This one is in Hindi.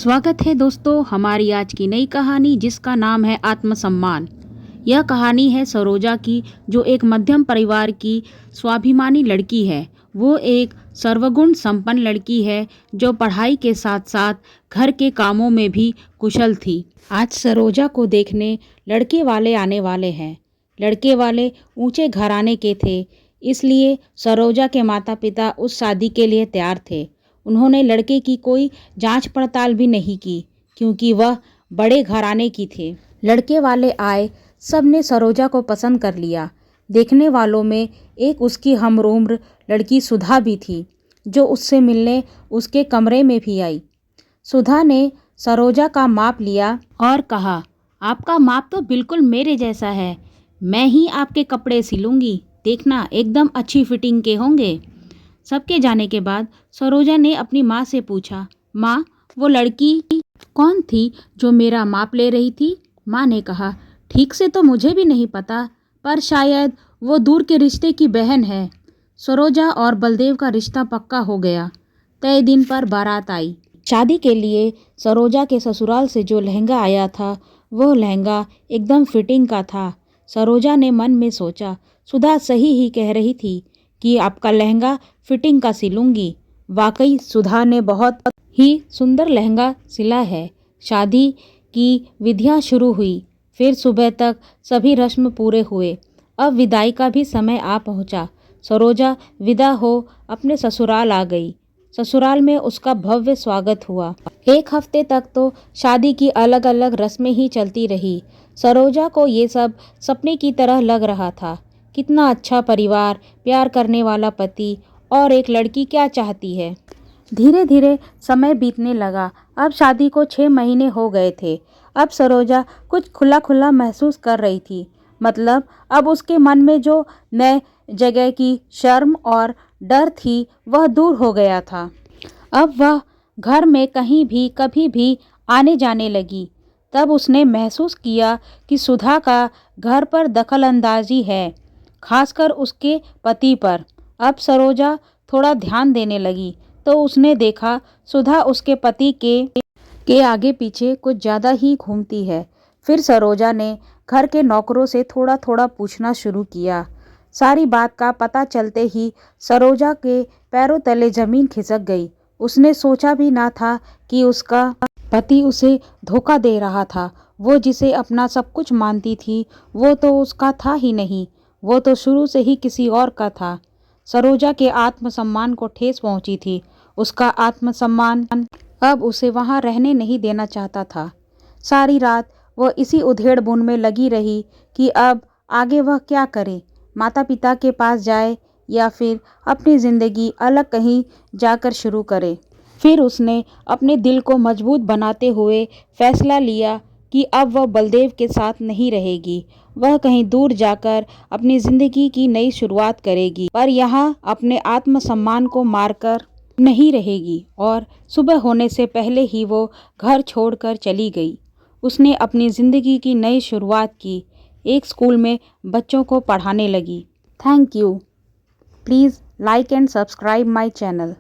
स्वागत है दोस्तों हमारी आज की नई कहानी जिसका नाम है आत्मसम्मान। यह कहानी है सरोजा की, जो एक मध्यम परिवार की स्वाभिमानी लड़की है। वो एक सर्वगुण संपन्न लड़की है जो पढ़ाई के साथ साथ घर के कामों में भी कुशल थी। आज सरोजा को देखने लड़के वाले आने वाले हैं। लड़के वाले ऊंचे घराने के थे, इसलिए सरोजा के माता पिता उस शादी के लिए तैयार थे। उन्होंने लड़के की कोई जांच पड़ताल भी नहीं की, क्योंकि वह बड़े घराने की थे। लड़के वाले आए, सब ने सरोजा को पसंद कर लिया। देखने वालों में एक उसकी हमउम्र लड़की सुधा भी थी, जो उससे मिलने उसके कमरे में भी आई। सुधा ने सरोजा का माप लिया और कहा, आपका माप तो बिल्कुल मेरे जैसा है। मैं ही आपके कपड़े सिलूंगी, देखना एकदम अच्छी फिटिंग के होंगे। सबके जाने के बाद सरोजा ने अपनी माँ से पूछा, माँ वो लड़की कौन थी जो मेरा माप ले रही थी? माँ ने कहा, ठीक से तो मुझे भी नहीं पता, पर शायद वो दूर के रिश्ते की बहन है। सरोजा और बलदेव का रिश्ता पक्का हो गया। तय दिन पर बारात आई। शादी के लिए सरोजा के ससुराल से जो लहंगा आया था, वह लहंगा एकदम फिटिंग का था। सरोजा ने मन में सोचा, सुधा सही ही कह रही थी कि आपका लहंगा फिटिंग का सिलूंगी। वाकई सुधा ने बहुत ही सुंदर लहंगा सिला है। शादी की विधियां शुरू हुई। फिर सुबह तक सभी रस्म पूरे हुए। अब विदाई का भी समय आ पहुंचा। सरोजा विदा हो अपने ससुराल आ गई। ससुराल में उसका भव्य स्वागत हुआ। एक हफ्ते तक तो शादी की अलग अलग रस्में ही चलती रही। सरोजा को ये सब सपने की तरह लग रहा था। कितना अच्छा परिवार, प्यार करने वाला पति, और एक लड़की क्या चाहती है। धीरे धीरे समय बीतने लगा। अब शादी को 6 महीने हो गए थे। अब सरोजा कुछ खुला खुला महसूस कर रही थी। मतलब अब उसके मन में जो नए जगह की शर्म और डर थी, वह दूर हो गया था। अब वह घर में कहीं भी कभी भी आने जाने लगी। तब उसने महसूस किया कि सुधा का घर पर दखलंदाजी है, खासकर उसके पति पर। अब सरोजा थोड़ा ध्यान देने लगी तो उसने देखा सुधा उसके पति के आगे पीछे कुछ ज़्यादा ही घूमती है। फिर सरोजा ने घर के नौकरों से थोड़ा थोड़ा पूछना शुरू किया। सारी बात का पता चलते ही सरोजा के पैरों तले जमीन खिसक गई। उसने सोचा भी ना था कि उसका पति उसे धोखा दे रहा था। वो जिसे अपना सब कुछ मानती थी, वो तो उसका था ही नहीं। वो तो शुरू से ही किसी और का था। सरोजा के आत्मसम्मान को ठेस पहुंची थी। उसका आत्मसम्मान अब उसे वहां रहने नहीं देना चाहता था। सारी रात वह इसी उधेड़-बुन में लगी रही कि अब आगे वह क्या करे। माता पिता के पास जाए या फिर अपनी ज़िंदगी अलग कहीं जाकर शुरू करे। फिर उसने अपने दिल को मजबूत बनाते हुए फैसला लिया कि अब वह बलदेव के साथ नहीं रहेगी। वह कहीं दूर जाकर अपनी ज़िंदगी की नई शुरुआत करेगी, पर यहाँ अपने आत्मसम्मान को मारकर नहीं रहेगी। और सुबह होने से पहले ही वो घर छोड़कर चली गई। उसने अपनी ज़िंदगी की नई शुरुआत की। एक स्कूल में बच्चों को पढ़ाने लगी। Thank you. Please like and subscribe my channel.